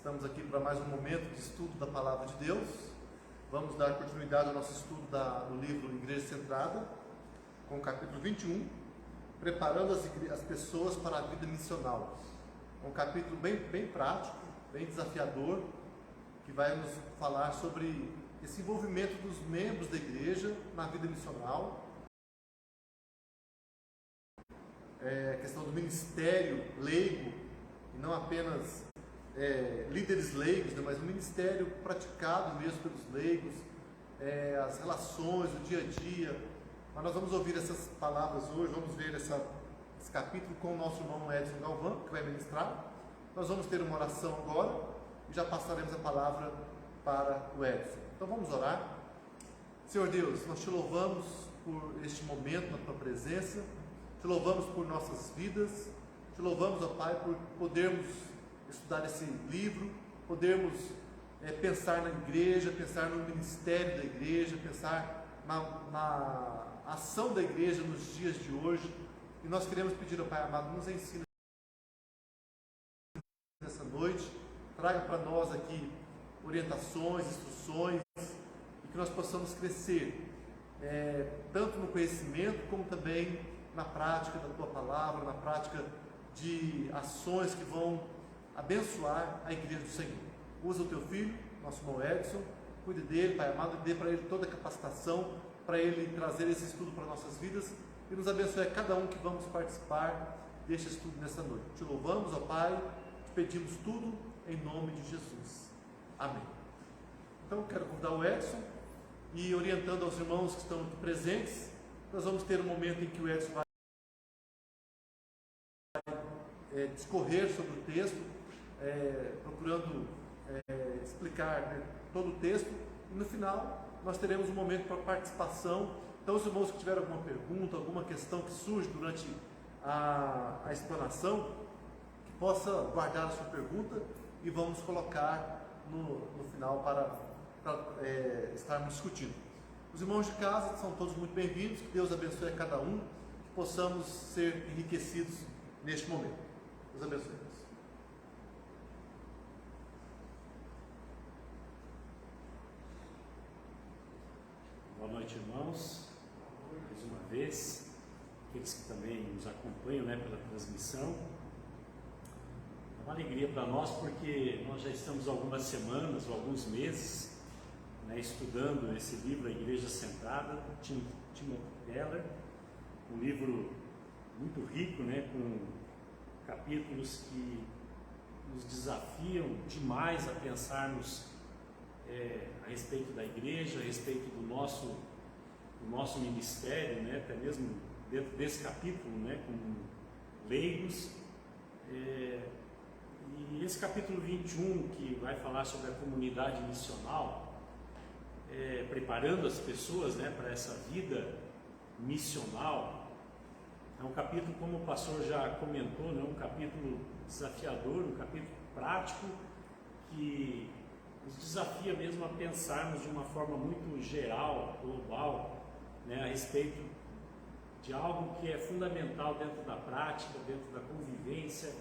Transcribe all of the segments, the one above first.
Estamos aqui para mais um momento de estudo da Palavra de Deus. Vamos dar continuidade ao nosso estudo do livro Igreja Centrada, com o capítulo 21, preparando as pessoas para a vida missional. É um capítulo bem prático, bem desafiador, que vai nos falar sobre esse envolvimento dos membros da igreja na vida missional, a questão do ministério leigo, e não apenas líderes leigos, mas um ministério praticado mesmo pelos leigos, as relações, o dia a dia. Mas nós vamos ouvir essas palavras hoje, vamos ver esse capítulo com o nosso irmão Edson Galvão, que vai ministrar. Nós vamos ter uma oração agora e já passaremos a palavra para o Edson. Então vamos orar. Senhor Deus, nós te louvamos por este momento na tua presença, te louvamos por nossas vidas, te louvamos, ó Pai, por podermos estudar esse livro, podermos pensar na igreja, pensar no ministério da igreja, pensar na ação da igreja nos dias de hoje. E nós queremos pedir ao Pai amado, nos ensine nessa noite, traga para nós aqui orientações, instruções, e que nós possamos crescer, tanto no conhecimento, como também na prática da Tua Palavra, na prática de ações que vão abençoar a igreja do Senhor. Usa o Teu Filho, nosso irmão Edson, cuide dele, Pai amado, e dê para ele toda a capacitação, para ele trazer esse estudo para nossas vidas, e nos abençoe a cada um que vamos participar deste estudo nessa noite. Te louvamos, ó Pai, te pedimos tudo em nome de Jesus. Amém. Então eu quero convidar o Edson, e orientando aos irmãos que estão aqui presentes, nós vamos ter um momento em que o Edson vai discorrer sobre o texto, procurando explicar todo o texto, e no final nós teremos um momento para participação. Então os irmãos que tiverem alguma pergunta, alguma questão que surge durante a explanação, que possa guardar a sua pergunta e vamos colocar no final para estarmos discutindo. Os irmãos de casa são todos muito bem-vindos, que Deus abençoe a cada um, que possamos ser enriquecidos neste momento. Deus abençoe. Boa noite, irmãos. Mais uma vez, aqueles que também nos acompanham pela transmissão. É uma alegria para nós, porque nós já estamos algumas semanas ou alguns meses estudando esse livro, A Igreja Centrada, Timothy Keller, um livro muito rico, com capítulos que nos desafiam demais a pensarmos a respeito da igreja, a respeito do nosso ministério, até mesmo dentro desse capítulo, como leigos. E esse capítulo 21, que vai falar sobre a comunidade missional, preparando as pessoas para essa vida missional, é um capítulo, como o pastor já comentou, um capítulo desafiador, um capítulo prático, que nos desafia mesmo a pensarmos de uma forma muito geral, global, a respeito de algo que é fundamental dentro da prática, dentro da convivência,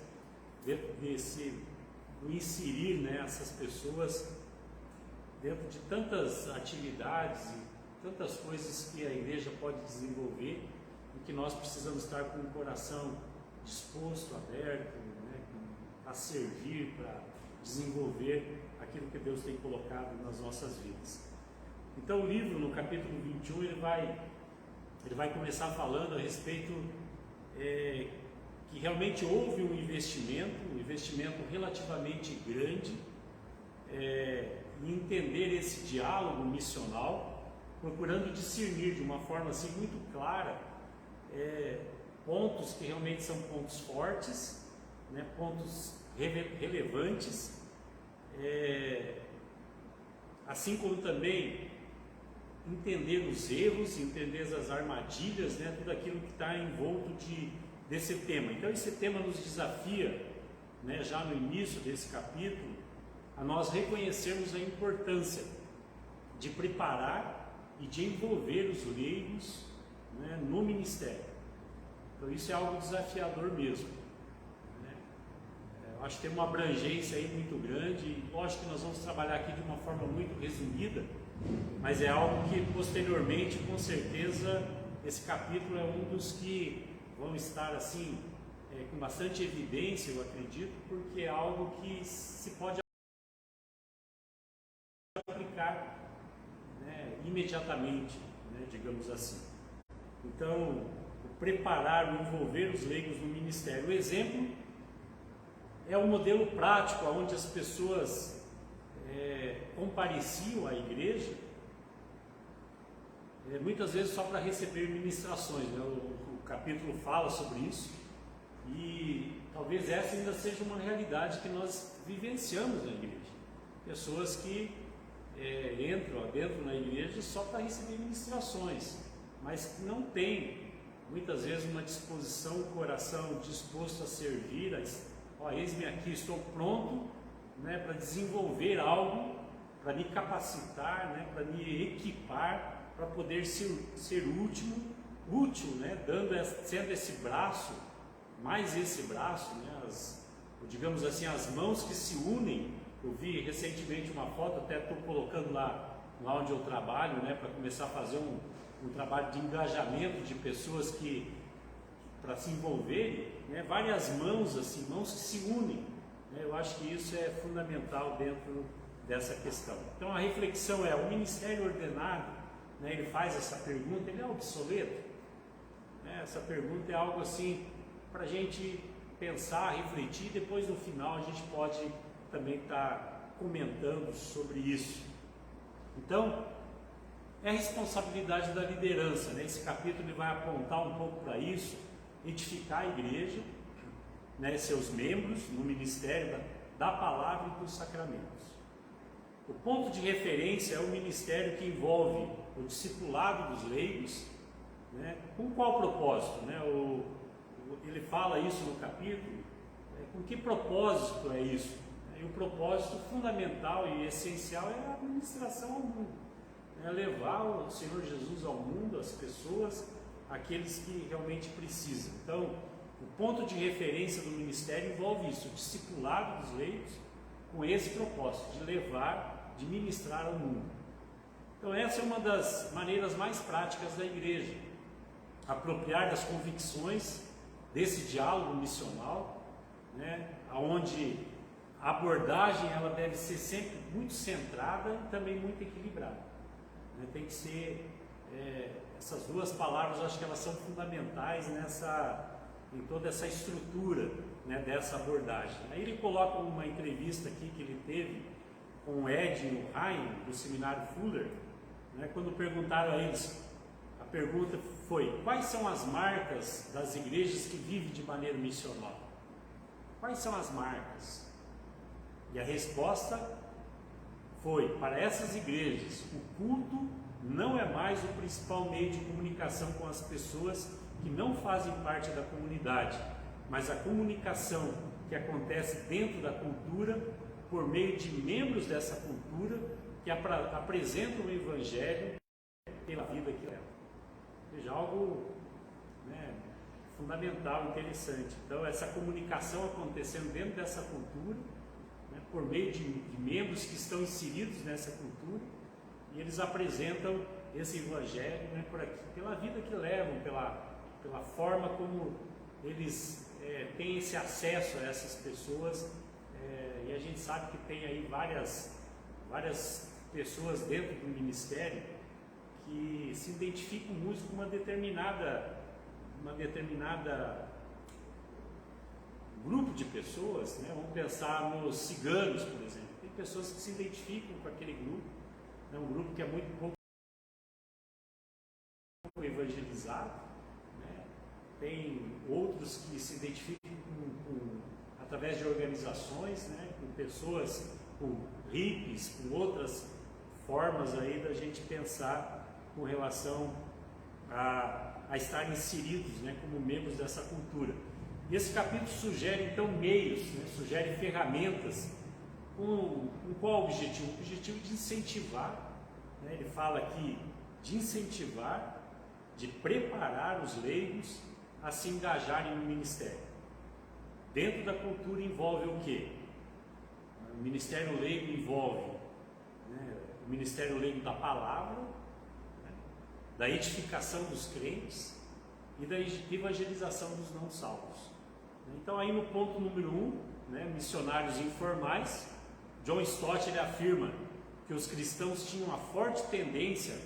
dentro do inserir essas pessoas dentro de tantas atividades e tantas coisas que a igreja pode desenvolver, e que nós precisamos estar com o coração disposto, aberto, a servir, para desenvolver aquilo que Deus tem colocado nas nossas vidas. Então o livro, no capítulo 21, ele vai começar falando a respeito que realmente houve um investimento relativamente grande, em entender esse diálogo missional, procurando discernir de uma forma assim muito clara pontos que realmente são pontos fortes, pontos relevantes, assim como também entender os erros, entender as armadilhas, tudo aquilo que está envolto desse tema. Então esse tema nos desafia, já no início desse capítulo, a nós reconhecermos a importância de preparar e de envolver os leigos no ministério. Então isso é algo desafiador mesmo. acho que tem uma abrangência aí muito grande, e lógico que nós vamos trabalhar aqui de uma forma muito resumida, mas é algo que posteriormente, com certeza, esse capítulo é um dos que vão estar assim, com bastante evidência, eu acredito, porque é algo que se pode aplicar, né, imediatamente, né, digamos assim. Então, o preparar, o envolver os leigos no ministério. O exemplo é um modelo prático, onde as pessoas compareciam à igreja, muitas vezes só para receber ministrações, né? O capítulo fala sobre isso, e talvez essa ainda seja uma realidade que nós vivenciamos na igreja. Pessoas que entram dentro na igreja só para receber ministrações, mas não tem muitas vezes uma disposição, um coração disposto a servir. Eis-me aqui, estou pronto, né, para desenvolver algo, para me capacitar, né, para me equipar, para poder ser útil, né, sendo esse braço, mais esse braço, né, digamos assim, as mãos que se unem. Eu vi recentemente uma foto, até estou colocando lá onde eu trabalho, né, para começar a fazer um trabalho de engajamento de pessoas para se envolverem, né, várias mãos assim, mãos que se unem, né. Eu acho que isso é fundamental dentro dessa questão. Então a reflexão é: o ministério ordenado, né, ele faz essa pergunta, ele é obsoleto? Né, essa pergunta é algo assim para a gente pensar, refletir, e depois no final a gente pode também estar comentando sobre isso. Então, é a responsabilidade da liderança, né? Esse capítulo ele vai apontar um pouco para isso, edificar a igreja, né, seus membros no ministério da palavra e dos sacramentos. O ponto de referência é o ministério que envolve o discipulado dos leigos, né? Com qual propósito, né? Ele fala isso no capítulo, com que propósito é isso? E o propósito fundamental e essencial é a administração ao mundo, é levar o Senhor Jesus ao mundo, as pessoas, aqueles que realmente precisam. Então, o ponto de referência do ministério envolve isso, o discipulado dos leigos, com esse propósito de levar, de ministrar ao mundo. Então, essa é uma das maneiras mais práticas da igreja, apropriar das convicções desse diálogo missional, né, onde a abordagem ela deve ser sempre muito centrada e também muito equilibrada, né? Tem que ser, essas duas palavras, eu acho que elas são fundamentais em toda essa estrutura, né, dessa abordagem. Aí ele coloca uma entrevista aqui que ele teve com o Ed e o Ryan, do seminário Fuller, né, quando perguntaram a eles, a pergunta foi: quais são as marcas das igrejas que vivem de maneira missional? Quais são as marcas? E a resposta foi: para essas igrejas, o culto não é mais o principal meio de comunicação com as pessoas que não fazem parte da comunidade, mas a comunicação que acontece dentro da cultura por meio de membros dessa cultura que apresentam o Evangelho pela vida que levam. Veja, algo, né, fundamental, interessante. Então, essa comunicação acontecendo dentro dessa cultura, né, por meio de membros que estão inseridos nessa cultura, e eles apresentam esse Evangelho, né, pela vida que levam, pela forma como eles têm esse acesso a essas pessoas, e a gente sabe que tem aí várias pessoas dentro do ministério que se identificam muito com uma determinada grupo de pessoas, né? Vamos pensar nos ciganos, por exemplo. Tem pessoas que se identificam com aquele grupo, né? Um grupo que é muito pouco evangelizado, né? Tem outros que se identificam através de organizações, né? Com pessoas, com hippies, com outras formas aí da gente pensar com relação a estar inseridos, né, como membros dessa cultura. E esse capítulo sugere então meios, né, sugere ferramentas, com qual objetivo? O objetivo de incentivar, né, ele fala aqui de incentivar, de preparar os leigos a se engajarem no ministério. Dentro da cultura envolve o quê? O ministério leigo envolve, né, o ministério leigo da palavra, né, da edificação dos crentes e da evangelização dos não salvos. Então aí no ponto número 1, né, missionários informais, John Stott ele afirma que os cristãos tinham uma forte tendência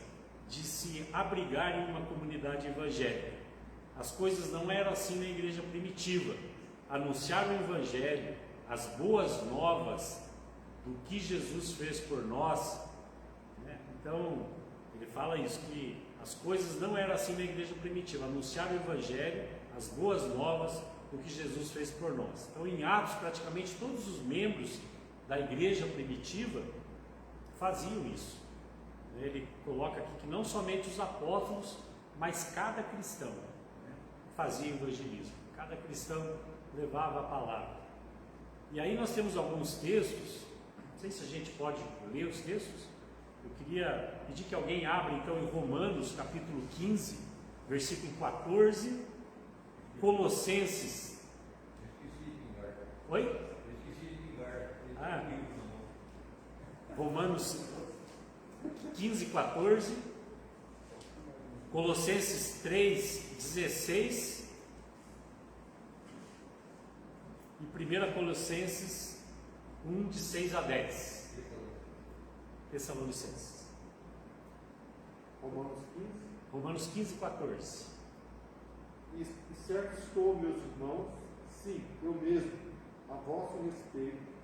de se abrigar em uma comunidade evangélica. As coisas não eram assim na igreja primitiva. Anunciar o evangelho, as boas novas do que Jesus fez por nós, né? Então ele fala isso, que as coisas não eram assim na igreja primitiva. Anunciar o evangelho, as boas novas do que Jesus fez por nós. Então em Atos praticamente todos os membros da igreja primitiva faziam isso. Ele coloca aqui que não somente os apóstolos, mas cada cristão, né, fazia evangelismo. Cada cristão levava a palavra. E aí nós temos alguns textos, não sei se a gente pode ler os textos. Eu queria pedir que alguém abra então em Romanos capítulo 15, versículo 14, Colossenses. Oi? Romanos 15, 14, Colossenses 3, 16 e 1 Colossenses 1, de 6 a 10. Tessalonicenses. Romanos 15, 14. E certo estou, meus irmãos, sim, eu mesmo, a vosso respeito,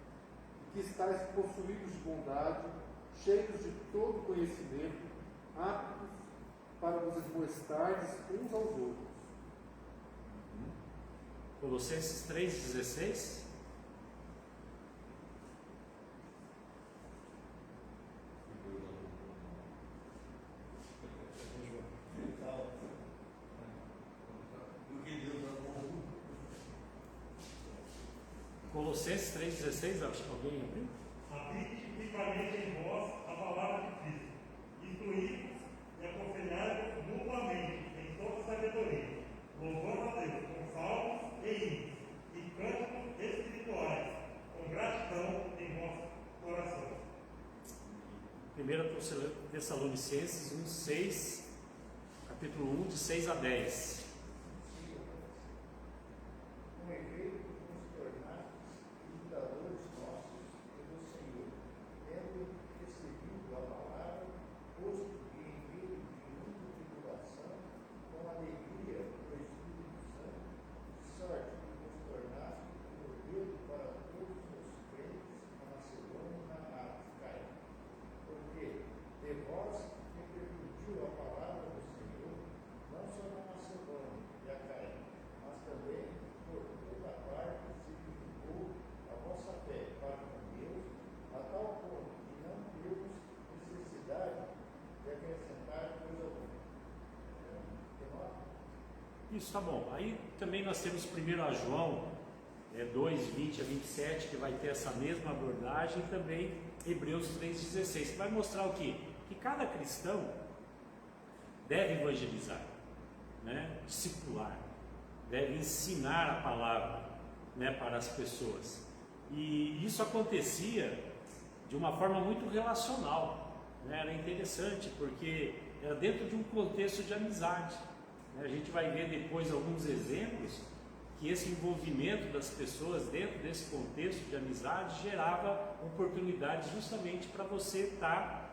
que estáis possuídos de bondade, cheios de todo conhecimento, aptos para vos admoestardes uns aos outros. Colossenses 3,16. Colossenses 3,16, acho que alguém abriu. Habite ricamente em vós a palavra de Cristo, instruí-vos e aconselhai-vos mutuamente em toda sabedoria, louvando a Deus com salmos e hinos e cânticos espirituais, com gratidão em vosso coração. 1 Tessalonicenses 1,6, capítulo 1, de 6 a 10. Isso, tá bom. Aí também nós temos 1 João 2, 20 a 27, que vai ter essa mesma abordagem, e também Hebreus 3,16, que vai mostrar o quê? Que cada cristão deve evangelizar, né? Discipular, deve ensinar a palavra, né, para as pessoas. E isso acontecia de uma forma muito relacional, né? Era interessante, porque era dentro de um contexto de amizade. A gente vai ver depois alguns exemplos que esse envolvimento das pessoas dentro desse contexto de amizade gerava oportunidades justamente para você estar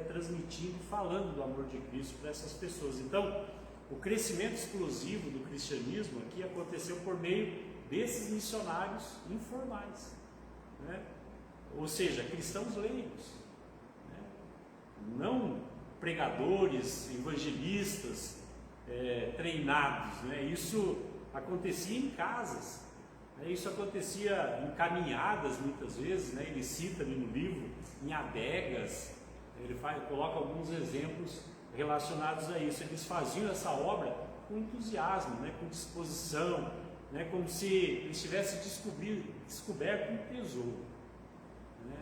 transmitindo, falando do amor de Cristo para essas pessoas. Então, o crescimento explosivo do cristianismo aqui aconteceu por meio desses missionários informais, né? Ou seja, cristãos leigos, né? Não pregadores, evangelistas, treinados, né? Isso acontecia em casas, né? Isso acontecia em caminhadas muitas vezes, né? Ele cita ali no livro, em adegas, ele coloca alguns exemplos relacionados a isso. Eles faziam essa obra com entusiasmo, né? Com disposição, né? Como se eles tivessem descoberto um tesouro, né?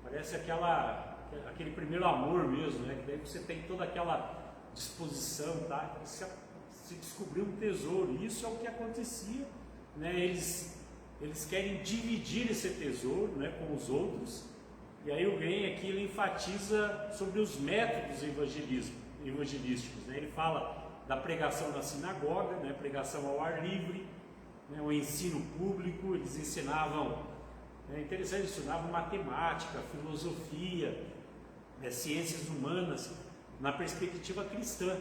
Parece aquele primeiro amor mesmo, né? Que daí você tem toda aquela disposição, tá? Se descobriu um tesouro. Isso é o que acontecia, né? Eles eles querem dividir esse tesouro, né, com os outros. E aí o Green aqui ele enfatiza sobre os métodos evangelísticos, né? Ele fala da pregação na sinagoga, né, pregação ao ar livre, né, o ensino público. Eles ensinavam, é interessante, ensinavam matemática, filosofia, ciências humanas na perspectiva cristã,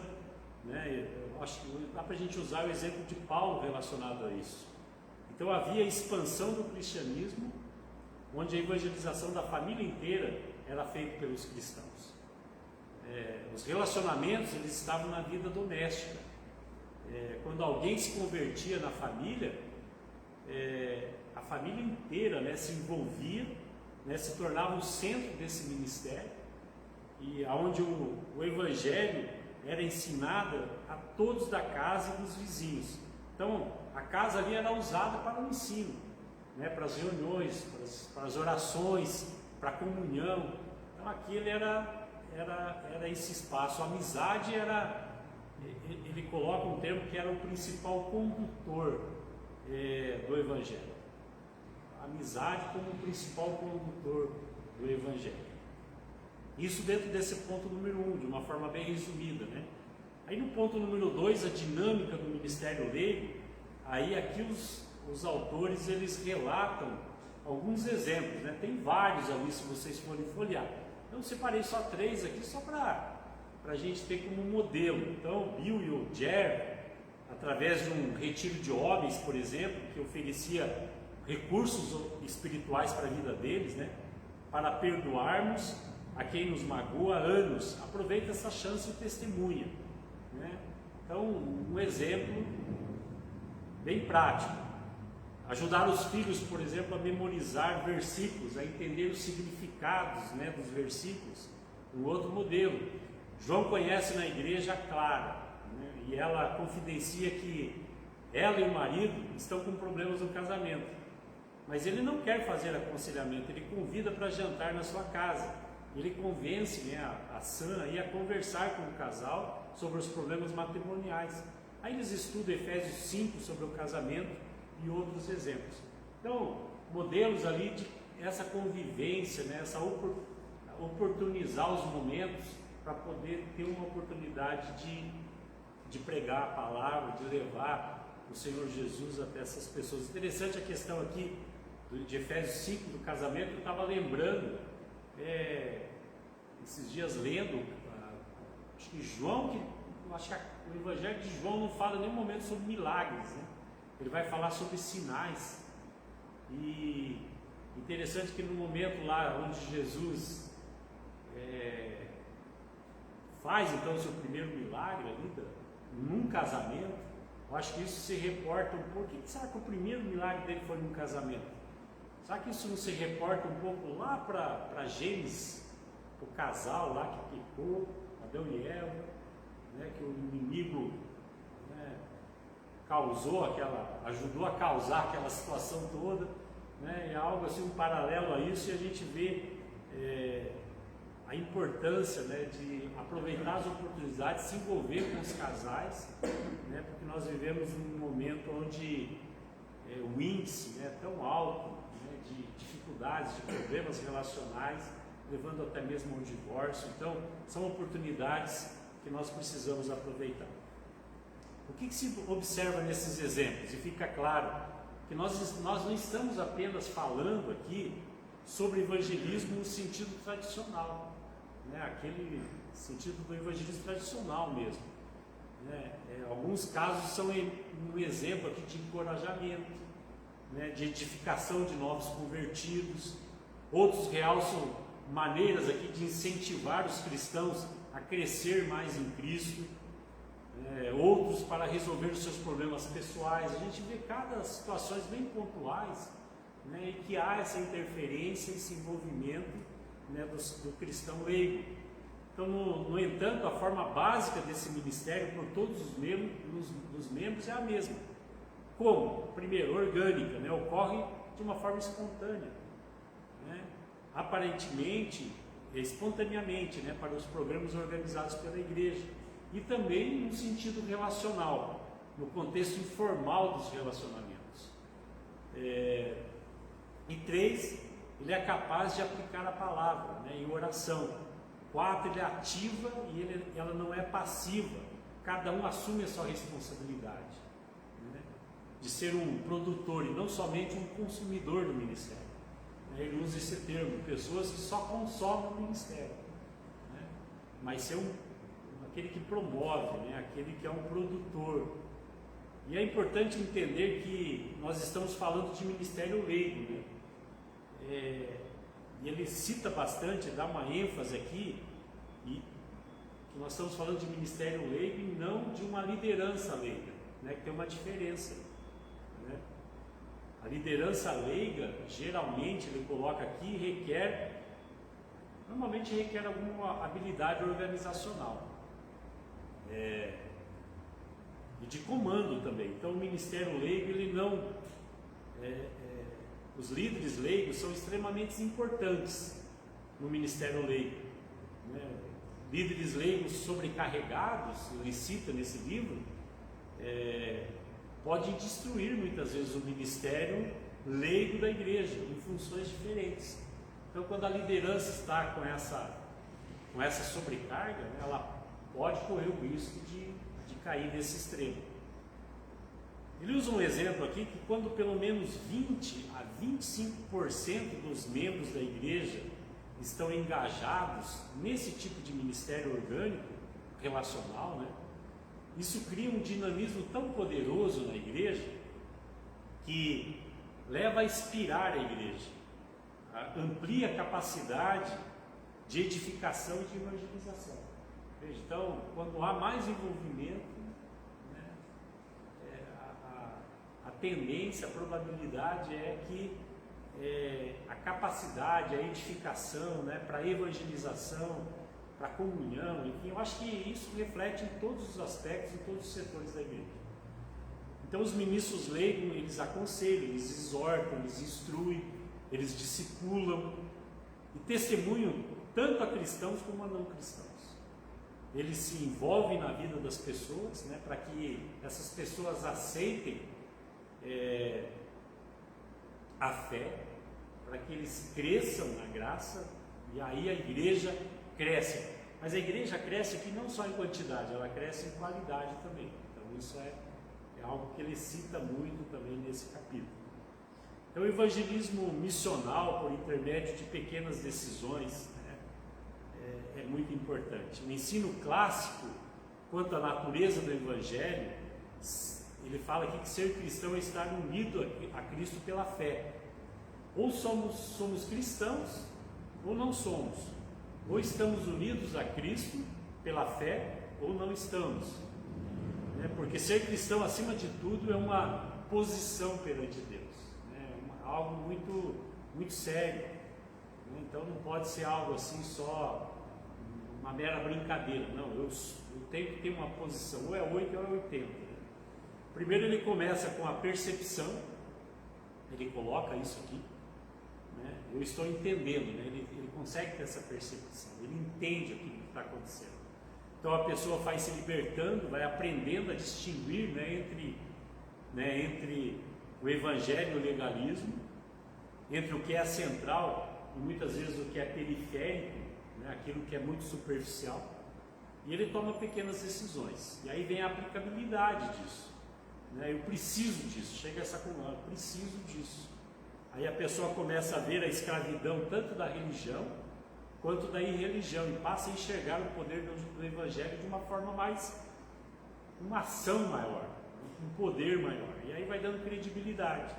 né? Eu acho que dá para a gente usar o exemplo de Paulo relacionado a isso. Então havia expansão do cristianismo, onde a evangelização da família inteira era feita pelos cristãos. Os relacionamentos eles estavam na vida doméstica. Quando alguém se convertia na família, a família inteira, né, se envolvia, né, se tornava o centro desse ministério, e aonde o evangelho era ensinado a todos da casa e dos vizinhos. Então a casa ali era usada para o ensino, né, para as reuniões, para as orações, para a comunhão. Então aquele era esse espaço. A amizade ele coloca um termo que era o principal condutor do Evangelho. A amizade como o principal condutor do Evangelho. Isso dentro desse ponto número 1, de uma forma bem resumida, né? Aí no ponto número 2, a dinâmica do ministério leigo. Aí aqui os autores eles relatam alguns exemplos, né? Tem vários ali se vocês forem folhear. Eu separei só 3 aqui, só para a gente ter como modelo. Então, Bill e o Jerry, através de um retiro de homens, por exemplo, que oferecia recursos espirituais para a vida deles, né? Para perdoarmos a quem nos magoa há anos. Aproveita essa chance e testemunha, né? Então, um exemplo bem prático. Ajudar os filhos, por exemplo, a memorizar versículos, a entender os significados, né, dos versículos. Um outro modelo. João conhece na igreja Clara, né, e ela confidencia que ela e o marido estão com problemas no casamento. Mas ele não quer fazer aconselhamento, ele convida para jantar na sua casa. Ele convence, né, a Sam a conversar com o casal sobre os problemas matrimoniais. Aí eles estudam Efésios 5 sobre o casamento e outros exemplos. Então, modelos ali de essa convivência, né, essa oportunizar os momentos para poder ter uma oportunidade de pregar a palavra, de levar o Senhor Jesus até essas pessoas. Interessante a questão aqui de Efésios 5 do casamento. Eu estava lembrando esses dias lendo, acho que João, acho que o Evangelho de João não fala em nenhum momento sobre milagres, né? Ele vai falar sobre sinais. E interessante que no momento lá onde Jesus faz então o seu primeiro milagre ali, num casamento, eu acho que isso se reporta um pouco. O que será que o primeiro milagre dele foi num casamento? Será que isso não se reporta um pouco lá para Gênesis, o casal lá que pecou, Adão e Eva, né, que o inimigo, né, ajudou a causar aquela situação toda, né, é algo assim, um paralelo a isso, e a gente vê a importância, né, de aproveitar as oportunidades, se envolver com os casais, né, porque nós vivemos num momento onde o índice, né, é tão alto, né, de dificuldades, de problemas relacionais, levando até mesmo ao divórcio. Então, são oportunidades que nós precisamos aproveitar. O que se observa nesses exemplos? E fica claro que nós não estamos apenas falando aqui sobre evangelismo no sentido tradicional, né? Aquele sentido do evangelismo tradicional mesmo, né? Alguns casos são um exemplo aqui de encorajamento, né? De edificação de novos convertidos. Outros realçam maneiras aqui de incentivar os cristãos a crescer mais em Cristo. Outros para resolver os seus problemas pessoais. A gente vê cada situações bem pontuais, né, e que há essa interferência, esse envolvimento, né, do cristão leigo. Então, no entanto, a forma básica desse ministério por todos os membros é a mesma. Como? Primeiro, orgânica, né, ocorre de uma forma espontânea, né, aparentemente, espontaneamente, né, para os programas organizados pela igreja. E também no sentido relacional, no contexto informal dos relacionamentos. E 3, ele é capaz de aplicar a palavra, né, em oração. 4, ele é ativa e ela não é passiva. Cada um assume a sua responsabilidade, né, de ser um produtor e não somente um consumidor do ministério. Ele usa esse termo, pessoas que só consomem o ministério, né, mas ser aquele que promove, né, aquele que é um produtor. E é importante entender que nós estamos falando de ministério leigo, né? E ele cita bastante, dá uma ênfase aqui, e que nós estamos falando de ministério leigo e não de uma liderança leiga, né? Que tem uma diferença, né? A liderança leiga, geralmente, ele coloca aqui, normalmente requer alguma habilidade organizacional. E de comando também. Então o ministério leigo, ele não... os líderes leigos são extremamente importantes no ministério leigo, né? Líderes leigos sobrecarregados, ele cita nesse livro, pode destruir muitas vezes o ministério leigo da igreja, em funções diferentes. Então quando a liderança está com essa sobrecarga, né, ela pode correr o risco de cair nesse extremo. Ele usa um exemplo aqui que quando pelo menos 20 a 25% dos membros da igreja estão engajados nesse tipo de ministério orgânico, relacional, né, isso cria um dinamismo tão poderoso na igreja que leva a inspirar a igreja, amplia a capacidade de edificação e de evangelização. Então, quando há mais envolvimento, né, a tendência, a probabilidade é que a capacidade, a edificação, né, para evangelização, para comunhão, enfim, eu acho que isso reflete em todos os aspectos, em todos os setores da igreja. Então, os ministros leigos, eles aconselham, eles exortam, eles instruem, eles discipulam e testemunham tanto a cristãos como a não cristãos. Eles se envolvem na vida das pessoas, né, para que essas pessoas aceitem a fé, para que eles cresçam na graça, e aí a igreja cresce. Mas a igreja cresce aqui não só em quantidade, ela cresce em qualidade também. Então isso é algo que ele cita muito também nesse capítulo. Então o evangelismo missional por intermédio de pequenas decisões, é muito importante. O ensino clássico quanto à natureza do Evangelho, ele fala aqui que ser cristão é estar unido a Cristo pela fé. Ou somos cristãos ou não somos. Ou estamos unidos a Cristo pela fé ou não estamos. Porque ser cristão, acima de tudo, é uma posição perante Deus, algo muito, muito sério. Então não pode ser algo assim só uma mera brincadeira. Não, eu tenho que ter uma posição, ou é 8 ou é 80. Primeiro ele começa com a percepção, ele coloca isso aqui, né? Eu estou entendendo, né? Ele consegue ter essa percepção, ele entende aquilo que está acontecendo. Então a pessoa vai se libertando, vai aprendendo a distinguir, né, entre o evangelho e o legalismo, entre o que é central e muitas vezes o que é periférico, né, aquilo que é muito superficial, e ele toma pequenas decisões. E aí vem a aplicabilidade disso, né? Eu preciso disso, chega essa conclusão, eu preciso disso. Aí a pessoa começa a ver a escravidão tanto da religião quanto da irreligião e passa a enxergar o poder do evangelho de uma forma mais, uma ação maior, um poder maior, e aí vai dando credibilidade,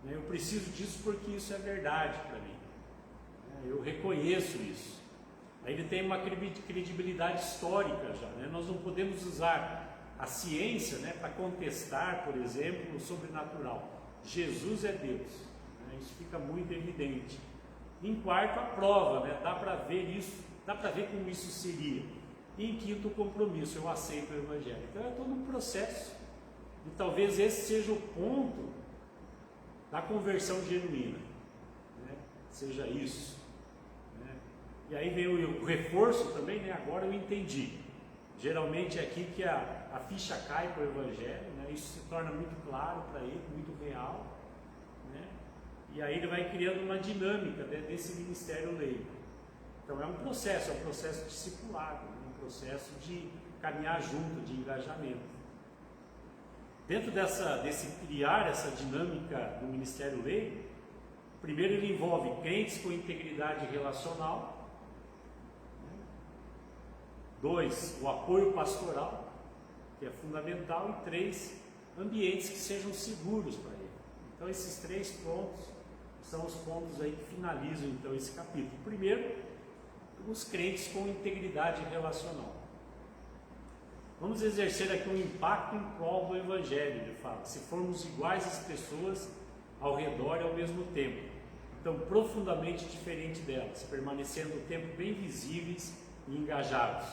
né? Eu preciso disso porque isso é verdade para mim, né? Eu reconheço isso. Aí ele tem uma credibilidade histórica já, né? Nós não podemos usar a ciência, né, para contestar, por exemplo, o sobrenatural. Jesus é Deus, né? Isso fica muito evidente. Em quarto, a prova, né? Dá para ver isso, dá para ver como isso seria. E em quinto, o compromisso, eu aceito o evangelho. Então é todo um processo, e talvez esse seja o ponto da conversão genuína, né? Seja isso, né? E aí vem o reforço também, né? Agora eu entendi. Geralmente é aqui que a ficha cai para o evangelho, né? Isso se torna muito claro para ele, muito real. E aí ele vai criando uma dinâmica desse ministério leigo. Então é um processo discipulado, um processo de caminhar junto, de engajamento. Dentro desse criar essa dinâmica do ministério leigo, primeiro ele envolve crentes com integridade relacional. 2, o apoio pastoral, que é fundamental. E 3, ambientes que sejam seguros para ele. Então esses 3 pontos são os pontos aí que finalizam então esse capítulo. Primeiro, os crentes com integridade relacional. Vamos exercer aqui um impacto em prol do Evangelho, ele fala, se formos iguais às pessoas ao redor e ao mesmo tempo. Então, profundamente diferente delas, permanecendo o tempo bem visíveis e engajados.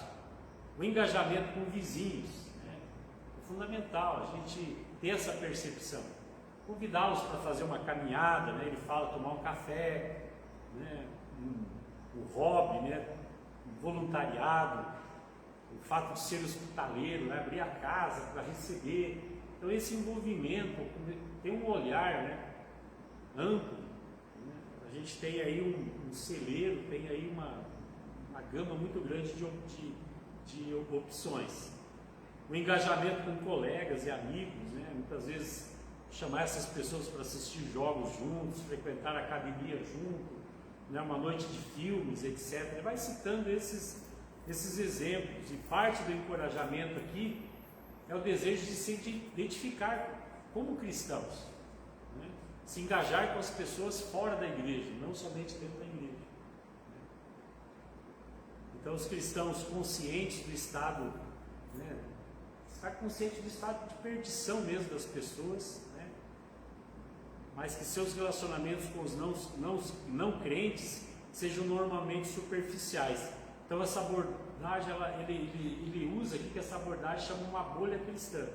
O engajamento com vizinhos, né? É fundamental a gente ter essa percepção. Convidá-los para fazer uma caminhada, né? Ele fala tomar um café, né? O hobby, né? O voluntariado, o fato de ser hospitaleiro, né? Abrir a casa para receber. Então esse envolvimento, tem um olhar, né? Amplo. Né? A gente tem aí um celeiro, tem aí uma gama muito grande de opções. O engajamento com colegas e amigos, né? Muitas vezes chamar essas pessoas para assistir jogos juntos, frequentar a academia junto, né? Uma noite de filmes, etc. Ele vai citando esses exemplos, e parte do encorajamento aqui é o desejo de se identificar como cristãos, né? Se engajar com as pessoas fora da igreja, não somente dentro da igreja. Então os cristãos conscientes do estado, né? Estar consciente do estado de perdição mesmo das pessoas, né? Mas que seus relacionamentos com os não crentes sejam normalmente superficiais. Então essa abordagem, ele usa aqui que essa abordagem chama uma bolha cristã.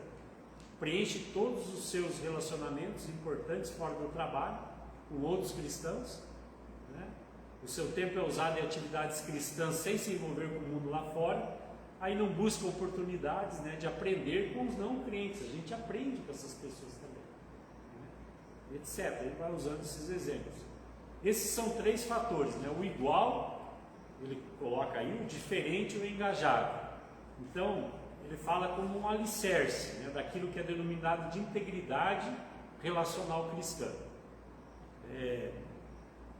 Preenche todos os seus relacionamentos importantes fora do trabalho, com outros cristãos, né? O seu tempo é usado em atividades cristãs sem se envolver com o mundo lá fora. Aí não busca oportunidades, né, de aprender com os não crentes. A gente aprende com essas pessoas também, né? Etc. Ele vai usando esses exemplos. Esses são 3 fatores, né? O igual, ele coloca aí, o diferente e o engajado. Então, ele fala como um alicerce, né, daquilo que é denominado de integridade relacional cristã.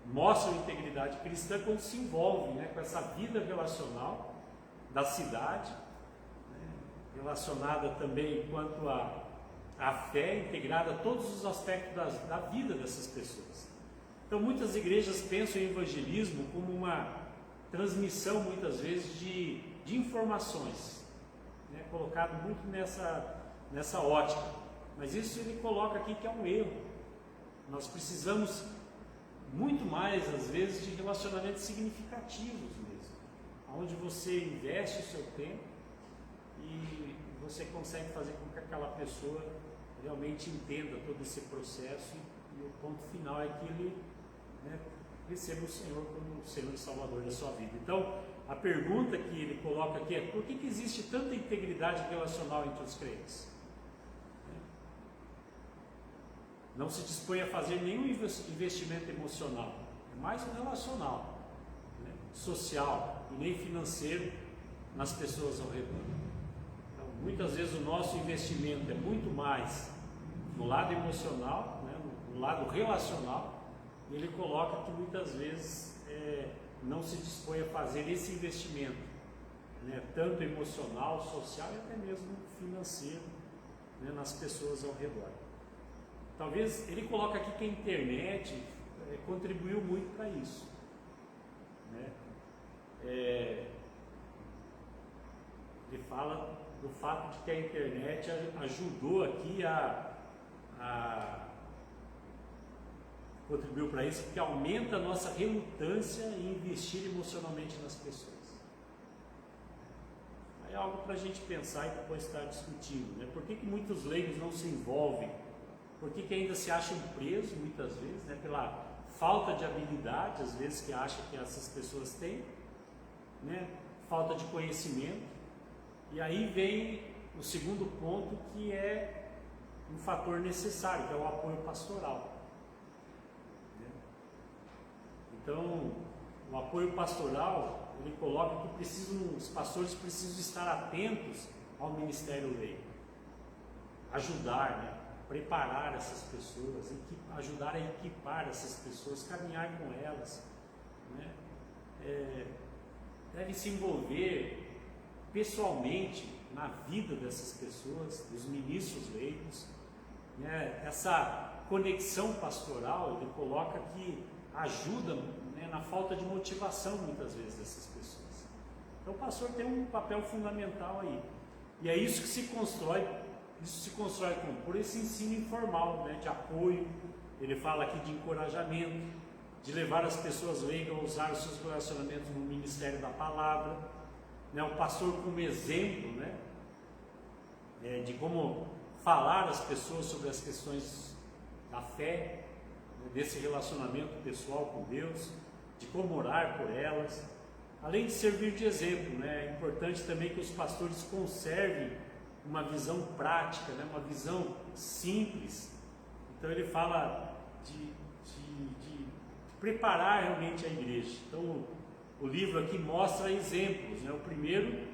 Mostra a integridade cristã quando se envolve, né, com essa vida relacional da cidade, né, relacionada também quanto à fé, integrada a todos os aspectos da vida dessas pessoas. Então, muitas igrejas pensam em evangelismo como uma transmissão, muitas vezes, de informações, né, colocado muito nessa ótica. Mas isso ele coloca aqui que é um erro. Nós precisamos muito mais, às vezes, de relacionamentos significativos mesmo, onde você investe o seu tempo e você consegue fazer com que aquela pessoa realmente entenda todo esse processo, e o ponto final é que ele, né, receba o Senhor como o Senhor e Salvador da sua vida. Então, a pergunta que ele coloca aqui é: por que existe tanta integridade relacional entre os crentes? Não se dispõe a fazer nenhum investimento emocional, é mais um relacional, né, social e nem financeiro nas pessoas ao redor. Então, muitas vezes o nosso investimento é muito mais no lado emocional, né, no lado relacional, e ele coloca que muitas vezes não se dispõe a fazer esse investimento, né, tanto emocional, social e até mesmo financeiro, né, nas pessoas ao redor. Talvez ele coloca aqui que a internet contribuiu muito para isso, né? Ele fala do fato de que a internet ajudou aqui contribuiu para isso, porque aumenta a nossa relutância em investir emocionalmente nas pessoas. Aí é algo para a gente pensar e depois estar discutindo, né? Por que muitos leigos não se envolvem? Por que ainda se acham presos muitas vezes, né? Pela falta de habilidade, às vezes, que acha que essas pessoas têm, né? Falta de conhecimento. E aí vem o segundo ponto, que é um fator necessário, que é o apoio pastoral. Então, o apoio pastoral, ele coloca que os pastores precisam estar atentos ao ministério leigo, ajudar, né? Preparar essas pessoas, ajudar a equipar essas pessoas, caminhar com elas, né? Deve se envolver pessoalmente na vida dessas pessoas, dos ministros leigos, né? Essa conexão pastoral, ele coloca que ajuda, né, na falta de motivação muitas vezes dessas pessoas. Então o pastor tem um papel fundamental aí, e é isso que se constrói. Isso se constrói por esse ensino informal, né, de apoio. Ele fala aqui de encorajamento, de levar as pessoas leigas a usar os seus relacionamentos no ministério da palavra, né, o pastor como exemplo, né, de como falar às pessoas sobre as questões da fé, né, desse relacionamento pessoal com Deus, de como orar por elas, além de servir de exemplo, né. É importante também que os pastores conservem uma visão prática, né? Uma visão simples. Então ele fala de preparar realmente a igreja. Então o livro aqui mostra exemplos, né? O primeiro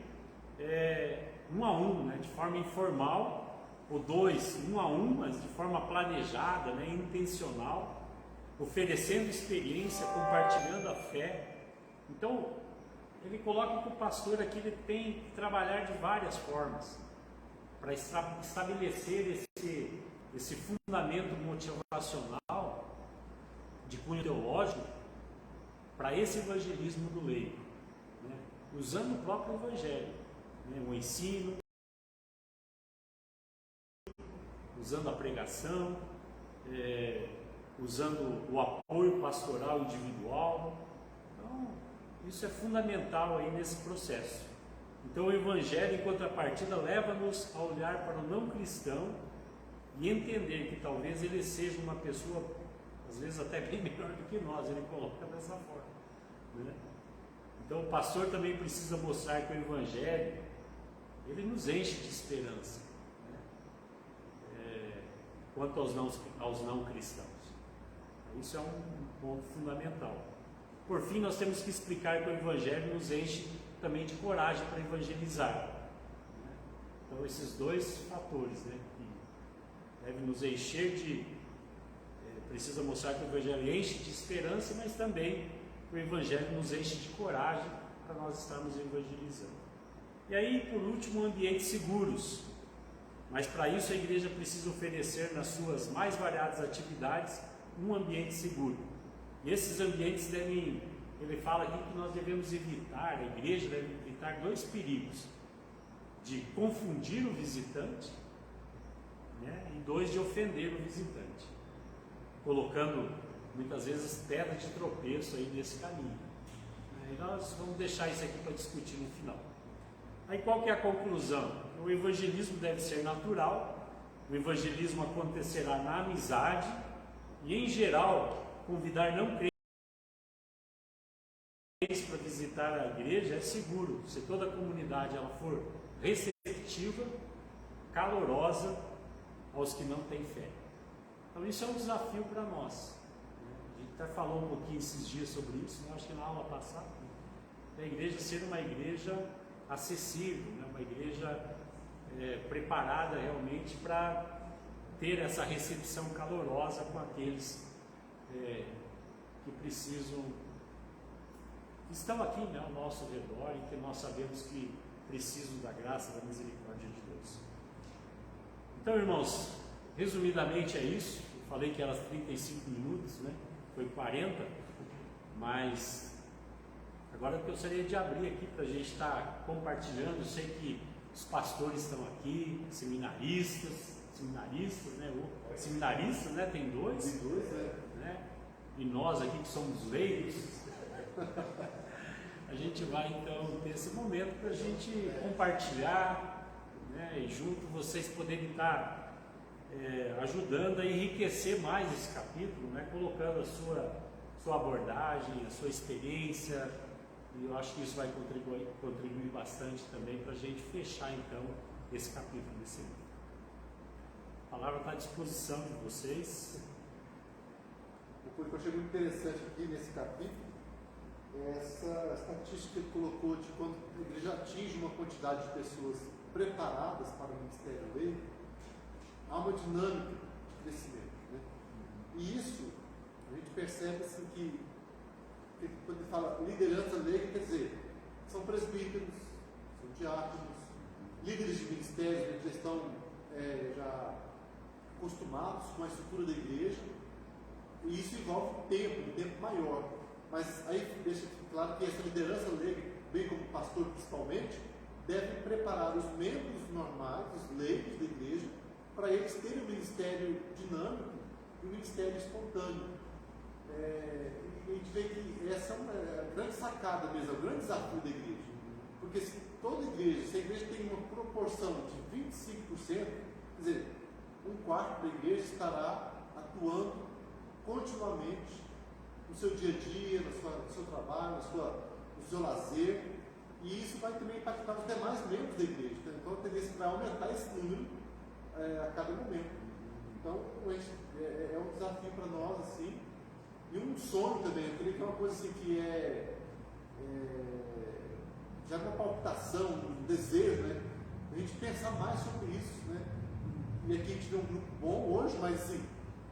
é 1 a 1, né? De forma informal. O 2, 1 a 1, mas de forma planejada, né? Intencional, oferecendo experiência, compartilhando a fé. Então ele coloca que o pastor aqui ele tem que trabalhar de várias formas para estabelecer esse fundamento motivacional de cunho teológico para esse evangelismo do leigo, né? Usando o próprio evangelho, né? O ensino, usando a pregação, usando o apoio pastoral individual. Então, isso é fundamental aí nesse processo. Então o Evangelho, em contrapartida, leva-nos a olhar para o não cristão e entender que talvez ele seja uma pessoa, às vezes até bem melhor do que nós, ele coloca dessa forma, né? Então o pastor também precisa mostrar que o Evangelho, ele nos enche de esperança, né? Quanto aos não cristãos. Isso é um ponto fundamental. Por fim, nós temos que explicar que o Evangelho nos enche também de coragem para evangelizar. Então esses dois fatores, né, que devem nos encher precisa mostrar que o Evangelho enche de esperança, mas também o Evangelho nos enche de coragem para nós estarmos evangelizando. E aí, por último, ambientes seguros. Mas para isso a igreja precisa oferecer nas suas mais variadas atividades um ambiente seguro. E esses ambientes ele fala aqui que nós devemos evitar, a igreja deve evitar 2 perigos: de confundir o visitante, né, e 2, de ofender o visitante, colocando muitas vezes pedras de tropeço aí nesse caminho. E nós vamos deixar isso aqui para discutir no final. Aí qual que é a conclusão? O evangelismo deve ser natural, o evangelismo acontecerá na amizade e, em geral, convidar não crentes para visitar a igreja é seguro, se toda a comunidade ela for receptiva, calorosa aos que não têm fé. Então isso é um desafio para nós. A gente até falou um pouquinho esses dias sobre isso, né? Acho que na aula passada, a igreja ser uma igreja acessível, né? Uma igreja preparada realmente para ter essa recepção calorosa com aqueles que precisam, que estão aqui, né, ao nosso redor, e que nós sabemos que precisam da graça e da misericórdia de Deus. Então, irmãos, resumidamente é isso. Eu falei que era 35 minutos, né? Foi 40, mas agora eu gostaria de abrir aqui para a gente estar compartilhando. Eu sei que os pastores estão aqui, seminaristas, né? Seminaristas, né? Tem 2. Tem 2, né? E nós aqui que somos leigos, a gente vai então ter esse momento para a gente compartilhar, né? E junto vocês poderem estar ajudando a enriquecer mais esse capítulo, né? Colocando a sua abordagem, a sua experiência, e eu acho que isso vai contribuir bastante também para a gente fechar então esse capítulo desse livro. A palavra está à disposição de vocês. Uma coisa que eu achei muito interessante aqui nesse capítulo essa estatística que ele colocou de quando a igreja atinge uma quantidade de pessoas preparadas para o ministério leigo, há uma dinâmica de crescimento, né? E isso, a gente percebe assim, que quando ele fala liderança leiga, quer dizer, são presbíteros, são diáconos, líderes de ministérios, que já estão já acostumados com a estrutura da igreja, e isso envolve um tempo maior. Mas aí deixa claro que essa liderança leiga, bem como o pastor principalmente, deve preparar os membros normais, os leigos da igreja, para eles terem um ministério dinâmico e um ministério espontâneo. E a gente vê que essa é uma grande sacada mesmo, é um grande desafio da igreja. Porque se a igreja tem uma proporção de 25%, quer dizer, um quarto da igreja estará atuando continuamente no seu dia a dia, no seu trabalho, no seu lazer, e isso vai também impactar os demais membros da igreja. Então a tendência vai aumentar esse número a cada momento. Então é um desafio para nós, assim, e um sonho também. Eu creio que é uma coisa assim que já uma palpitação, um desejo, né? A gente pensar mais sobre isso, né? E aqui a gente vê um grupo bom hoje, mas assim,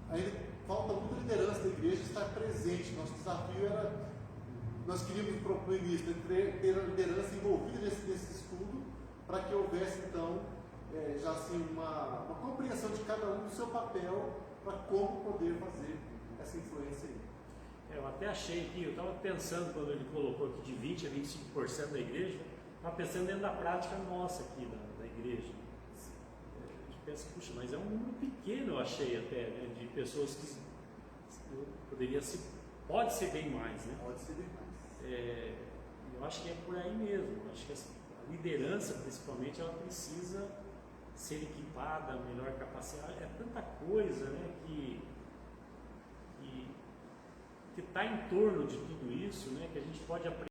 ainda falta muita liderança da igreja estar presente. Nosso desafio era, nós queríamos propor isso, ter a liderança envolvida nesse estudo, para que houvesse então já assim uma compreensão de cada um do seu papel para como poder fazer essa influência aí. Eu até achei aqui, eu estava pensando quando ele colocou aqui de 20% a 25% da igreja, estava pensando dentro da prática nossa aqui da igreja. A gente pensa, puxa, mas é um número pequeno, eu achei até, né, de pessoas que pode ser bem mais, né? Pode ser bem mais. Eu acho que é por aí mesmo. Eu acho que a liderança, principalmente, ela precisa ser equipada, melhor capacidade. É tanta coisa, né, que está em torno de tudo isso, né, que a gente pode aprender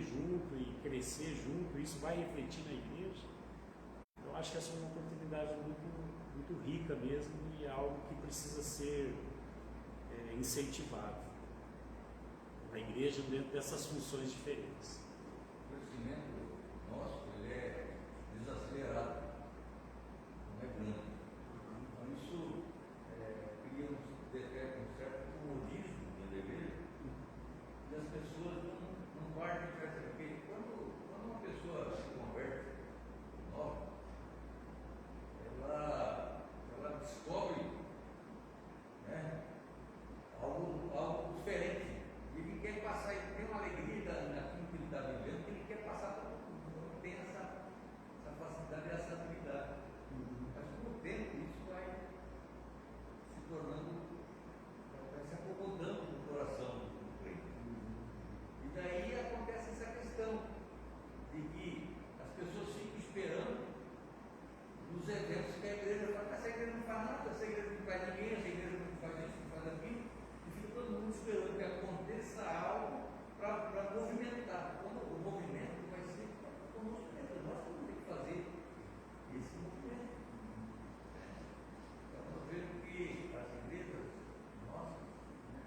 junto e crescer junto. Isso vai refletir na igreja. Eu acho que essa é uma oportunidade muito rica mesmo, e é algo que precisa ser incentivado na igreja dentro dessas funções diferentes. O crescimento nosso ele é desacelerado, não é grande. Então isso cria um certo comodismo dentro da igreja, e as pessoas não guardam de certo, porque quando uma pessoa se converte nova, ela descobre, né, algo diferente. E ele quer passar, ele tem uma alegria naquilo que ele está vivendo, que ele quer passar para todo mundo. Então ele tem essa facilidade e essa habilidade. Mas com o tempo isso vai se tornando, vai se acomodando no coração do crente. E daí acontece essa questão de que as pessoas ficam esperando nos eventos que a igreja faz. Essa igreja não faz nada, essa igreja não faz ninguém, essa igreja não faz isso, não faz aquilo, e fica todo mundo esperando que aconteça algo para movimentar. Quando o movimento vai ser conosco mesmo, nós vamos ter que fazer esse movimento. Então eu vejo que as igrejas nossas, né,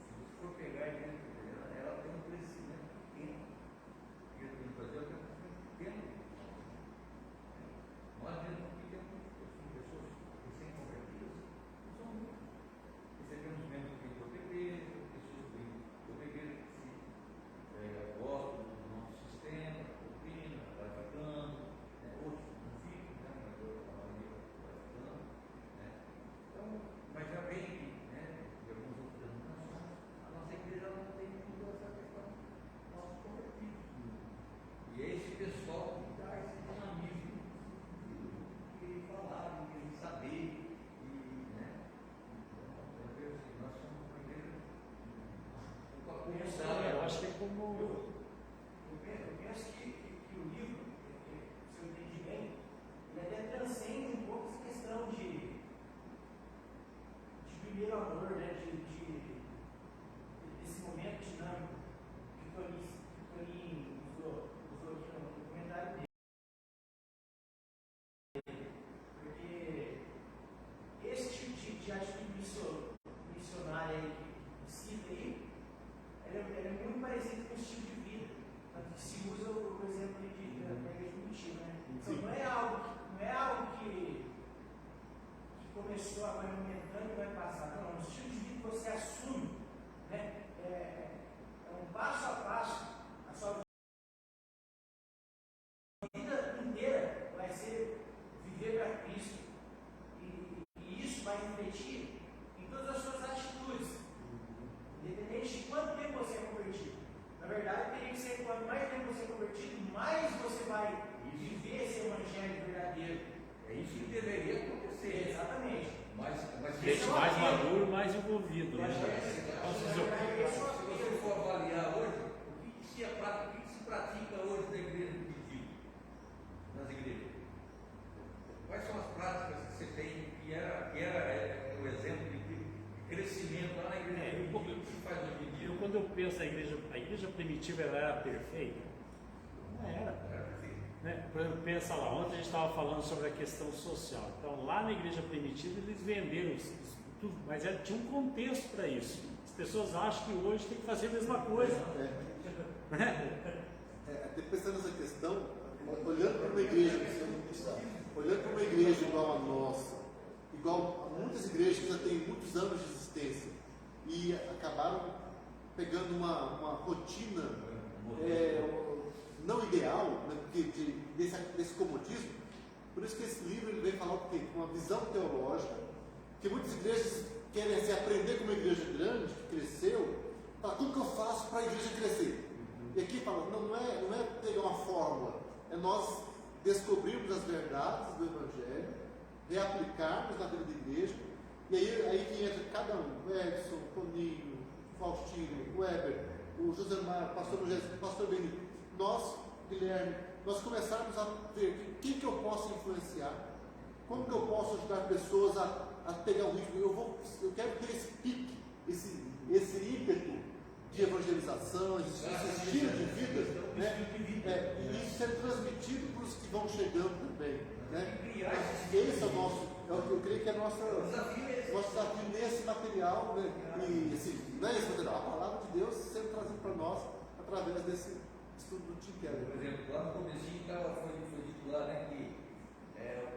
se você for pegar a igreja presbiteriana, ela tem um crescimento pequeno. A igreja presbiteriana tem um crescimento pequeno. Nós mesmo aqui temos pessoas recém-convertidas, não são muitas. Recebemos membros que vêm do OPP, pessoas que vêm do OPP que gostam do nosso sistema, da doutrina, vai ficando, né? Outros não ficam, né? Mas a maioria vai ficando. Né? Então, mas já vem, né, de algumas outras denominações, a nossa igreja não tem muito essa questão dos nossos convertidos. E é esse pessoal que dá esse dinamismo que falar, que saber, né? Então, eu vejo assim, nós somos uma igreja Eu acho que é como... Eu penso que o livro, se eu entendi bem, ele até transcende um pouco essa questão de primeiro amor, né? Desse momento dinâmico que o Toninho usou aqui no comentário dele. Porque esse tipo de atitude missionária aí, cita aí, tempo, né? Se você for avaliar hoje, o que se pratica hoje na igreja do pedido, nas igrejas? Quais são as práticas que você tem que era o exemplo de crescimento lá na igreja do pedido? O que se faz hoje em dia? Quando eu penso a igreja primitiva, ela era perfeita? Não era. Né? Por exemplo, pensa lá, ontem a gente estava falando sobre a questão social. Então, lá na igreja primitiva, eles venderam tudo, mas tinha um contexto para isso. As pessoas acham que hoje tem que fazer a mesma coisa. Até pensando nessa questão, olhando para uma igreja igual a nossa, igual a muitas igrejas que já têm muitos anos de existência e acabaram pegando uma rotina não ideal, né, desse comodismo. Por isso que esse livro ele vem falar o quê? Uma visão teológica, que muitas igrejas querem assim, aprender com uma igreja grande, que cresceu, para como que eu faço para a igreja crescer? E aqui fala, não é pegar uma fórmula, é nós descobrirmos as verdades do Evangelho, reaplicarmos na vida da igreja, e aí que entra cada um, o Edson, o Toninho, o Faustino, o Weber, o Josemar, o pastor Jéssica, o pastor Benito, nós, Guilherme, nós começarmos a ver quem que eu posso influenciar, como que eu posso ajudar pessoas a pegar o ritmo. Eu quero ter esse pique, esse ímpeto de evangelização, esse estilo de vida, né? E isso ser transmitido para os que vão chegando também, né? Esse é o nosso, eu creio que é nosso desafio nesse material, né? E assim, não é esse material, a palavra de Deus sendo trazida para nós através desse estudo do Tim Keller. Por exemplo, lá no comecinho foi dito lá, né, que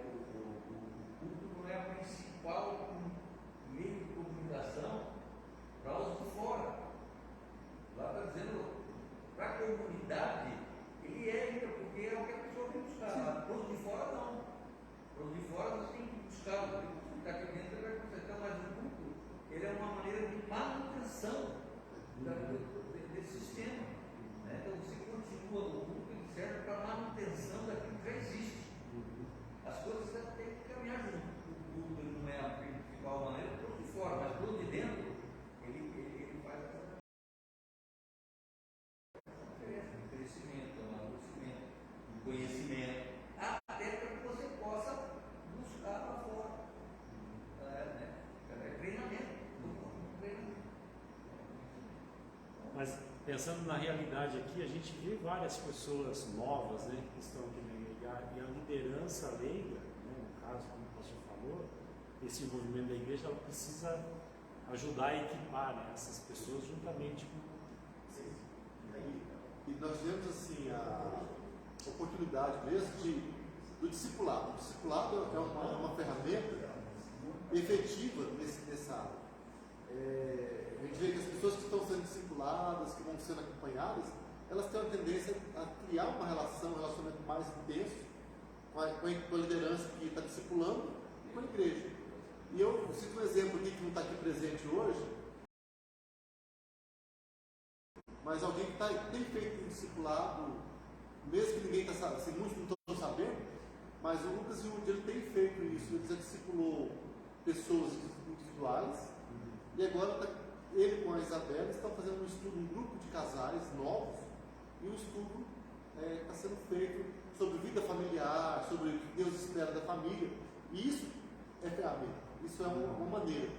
o culto não é a principal meio de comunicação para os de fora. Lá está dizendo, para a comunidade, ele entra, porque é o que a pessoa vem buscar. Para os de fora, não. Para os de fora, você tem que buscar. O que está aqui dentro vai consertar, mas o culto, ele é uma maneira de manutenção desse sistema. Né? Então, você continua no culto, ele serve para manutenção daquilo que já existe. As coisas têm que caminhar junto. O culto não é a principal maneira para os de fora, mas para os de dentro, ele faz essa diferença no crescimento, no amadurecimento, no conhecimento, até para que você possa buscar lá fora. É treinamento. Mas pensando na realidade aqui, a gente vê várias pessoas novas, né, que estão aqui na igreja, e a liderança leiga, né, no caso, como o pastor falou, esse envolvimento da igreja, ela precisa ajudar a equipar, né, essas pessoas juntamente com... E nós tivemos assim a oportunidade mesmo do discipulado. O discipulado é uma ferramenta efetiva nessa área. A gente vê que as pessoas que estão sendo discipuladas, que vão sendo acompanhadas, elas têm uma tendência a criar um relacionamento mais intenso com a liderança que está discipulando e com a igreja. E eu cito um exemplo aqui que não está aqui presente hoje, mas alguém que tem feito um discipulado, mesmo que ninguém está assim, muitos não estão sabendo, mas o Lucas Yudi, ele tem feito isso. Ele já discipulou pessoas individuais e agora ele com a Isabela estão fazendo um estudo, um grupo de casais novos, e o estudo está sendo feito sobre vida familiar, sobre o que Deus espera da família, e isso é ferramenta, isso é uma maneira,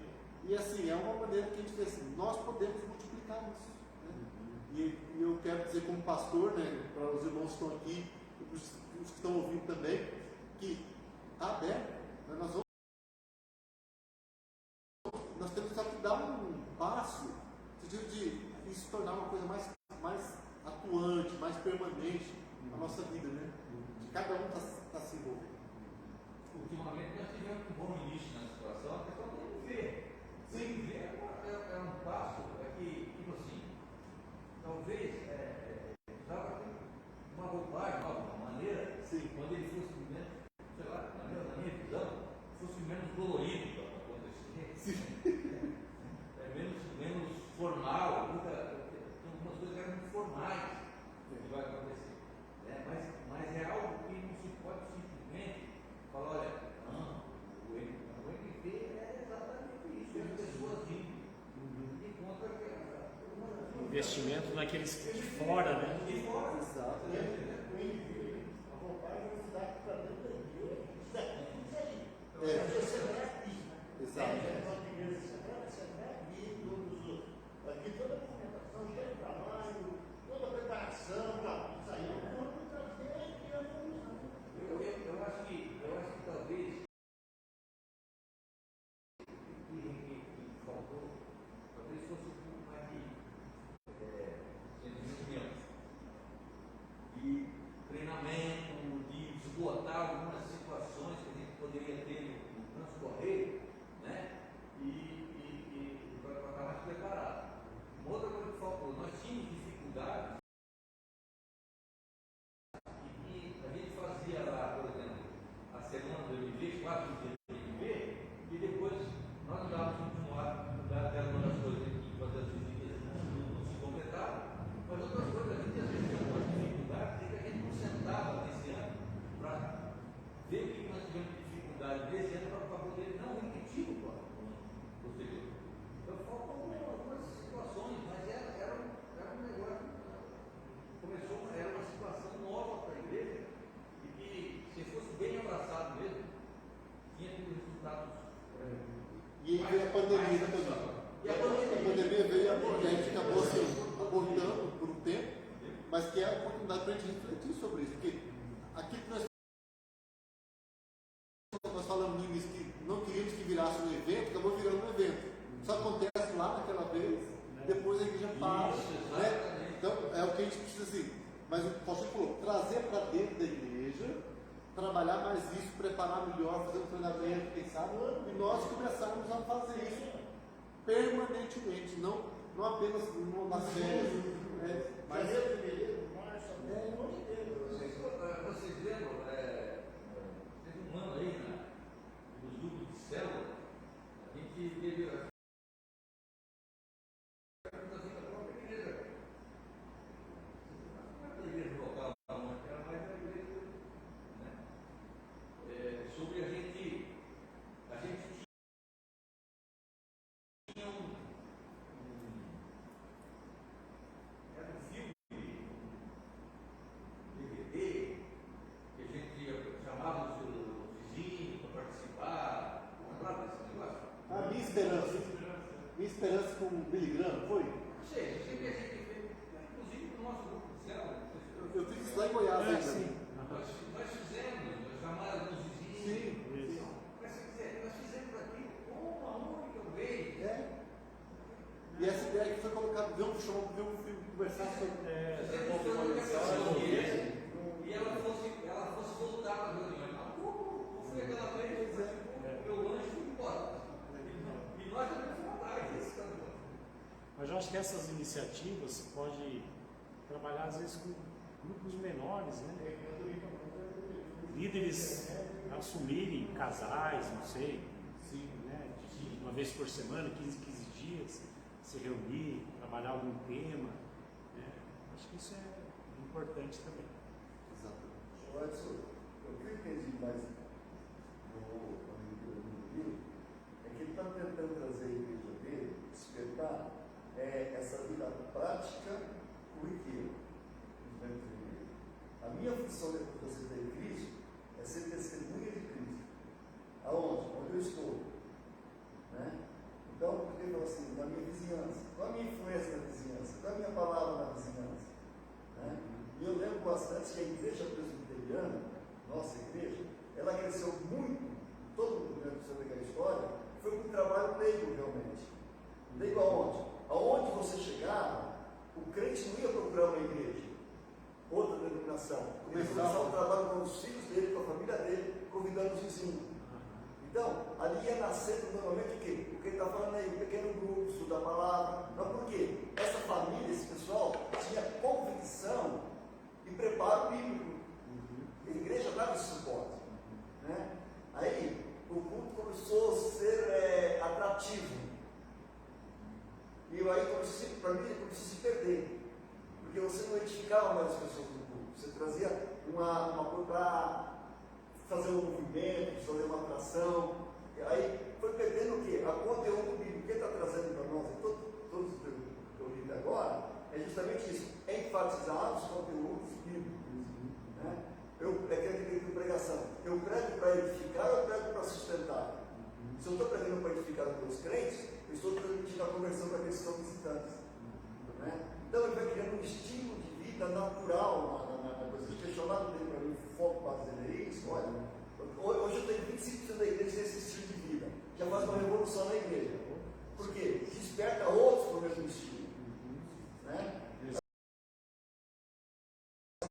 e assim, é uma maneira que a gente vê assim, nós podemos multiplicar isso, né? E eu quero dizer como pastor, né, para os irmãos que estão aqui, e para os que estão ouvindo também, que está aberto, né? Nós temos só que dar um passo no sentido de isso tornar uma coisa mais atuante, mais permanente na nossa vida, né? De cada um está se envolvendo. Ultimamente nós tivemos um bom início na situação, a pessoa tem que ver. Sim, ver é um passo que, tipo assim, talvez precisava ter uma roupagem, uma maneira, quando ele fosse menos, sei lá, na minha visão, fosse menos dolorido para acontecer. Sim. Menos formal, tem algumas coisas que eram muito formais que vai acontecer. Mas é algo que não se pode simplesmente falar, olha, não, o MVP é exatamente isso, as pessoas vivem. investimento naqueles de fora, né? De fora. Exato. A roupagem é uma cidade para dentro da igreja. Isso aí. É. Você não é isso. Exato. Aqui toda a movimentação, cheio de trabalho, toda a preparação, isso aí é um corpo trazer e a evolução. Eu acho que talvez que faltou, talvez fosse um pouco mais de investimento, de treinamento, de esgotar algumas situações que a gente poderia ter no transcorrer, né? E para estar mais preparado. Uma outra coisa que faltou, nós tínhamos dificuldades e a gente fazia lá, por exemplo, a semana do MV, 4 dias do MV, e depois nós não dávamos continuar, era uma das coisas que fazer as visitas não se completavam, mas outras coisas a gente às vezes tinha algumas dificuldades e que a gente não sentava nesse ano para ver o que nós tivemos de dificuldade nesse ano para poder não repetir o ano posterior. Então faltam algumas situações, mas era um negócio, era uma situação nova para a igreja e que, se fosse bem abraçado mesmo, tinha tido resultados. E aí veio a pandemia também. E a pandemia veio e a gente acabou assim, abortando por um tempo, mas que é a oportunidade para a gente refletir sobre isso. Porque aquilo que nós falamos no início, que não queríamos que virasse um evento, acabou virando um evento. Só acontece lá naquela vez, depois a igreja para. Né? Então é o que a gente precisa assim. Mas o pastor falou, trazer para dentro da igreja, trabalhar mais isso, preparar melhor, fazer um treinamento, quem sabe, e nós começarmos a fazer isso permanentemente, não apenas nas férias. Mas fevereiro, março, abril, o ano inteiro. Vocês lembram, teve um ano aí, né, nos grupos de célula, a gente teve a igreja local, não era mais a igreja, né? Sobre a gente tinha era um filme DVD que a gente chamava os vizinhos para participar. Lembrava desse negócio? A minha esperança com o Billy Graham, foi? Não sei, eu sei que a gente fez, inclusive no nosso grupo de célula. Eu fiz isso lá em Goiás ainda. Sim. Nós fizemos, nós chamamos os vizinhos. Sim. Mas nós fizemos aquilo uma única vez. E essa ideia que foi colocada, ver um filme, conversar sobre. E ela fosse voltar para a reunião. Não foi aquela vez, meu lanche foi embora. E nós também fomos atrás desse cantor. Mas eu acho que essas iniciativas você pode trabalhar às vezes com grupos menores, né? Líderes assumirem casais, não sei, né? De uma vez por semana, 15 dias, se reunir, trabalhar algum tema, né? Acho que isso é importante também. Exatamente. Edson, o que eu entendi mais no livro é que ele está tentando trazer a igreja dele, despertar essa vida prática corriqueira. A minha função depois de você ter Cristo é ser testemunha de Cristo. Aonde? Onde eu estou. Né? Então, porque ele falou assim, na minha vizinhança, qual a minha influência na vizinhança? Qual a minha palavra na vizinhança? Né? E eu lembro bastante que a igreja presbiteriana, nossa igreja, ela cresceu muito, todo mundo, né, se você pegar a história, foi com um trabalho leigo realmente. Leigo aonde? Aonde você chegava, o crente não ia procurar uma igreja, outra denominação. Ele começava o trabalho com os filhos dele, com a família dele, convidando os vizinhos. Então, ali ia nascendo normalmente o quê? O que ele está falando aí, um pequeno grupo, estudar a palavra. Mas por quê? Essa família, esse pessoal, tinha convicção e preparo bíblico. A igreja dava esse suporte. Né? Aí, o culto começou a ser atrativo. E aí, para mim, começou a se perder. Porque você não edificava mais as pessoas no culto. Você trazia uma coisa para fazer um movimento, fazer uma atração. E aí foi perdendo o quê? A conteúdo bíblico. O que está trazendo para nós? Todos que eu li agora, é justamente isso, enfatizar os conteúdos bíblicos. Né? É aquele de pregação. Eu prego para edificar ou eu prego para sustentar? Se eu estou pregando para edificar os meus crentes, eu estou transmitindo a conversão para aqueles que são visitantes. Né? Então ele vai criando um estilo de vida natural na coisa. Se questionado dele para mim, foco para dizer isso, olha, hoje eu tenho 25% da igreja nesse estilo de vida. Já faz uma revolução na igreja. Por quê? Desperta outros para o mesmo estilo. Né?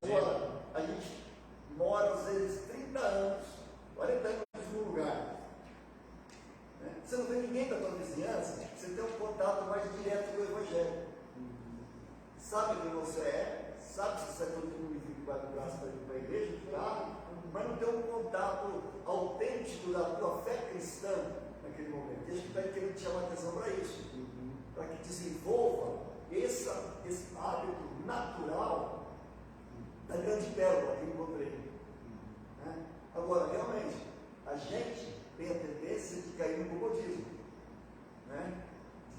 Agora, a gente mora às vezes 30 anos, 40 anos no lugar. Né? Você não vê ninguém da tua vizinhança, você tem um contato mais direto com o Evangelho. Sabe quem você é, sabe se você é todo mundo que vai do braço para a igreja, claro, mas não tem um contato autêntico da tua fé cristã naquele momento. E a gente está querendo te chamar a atenção para isso, para que desenvolva esse hábito natural da grande pérola que eu encontrei. Né? Agora, realmente, a gente tem a tendência de cair no comodismo, né?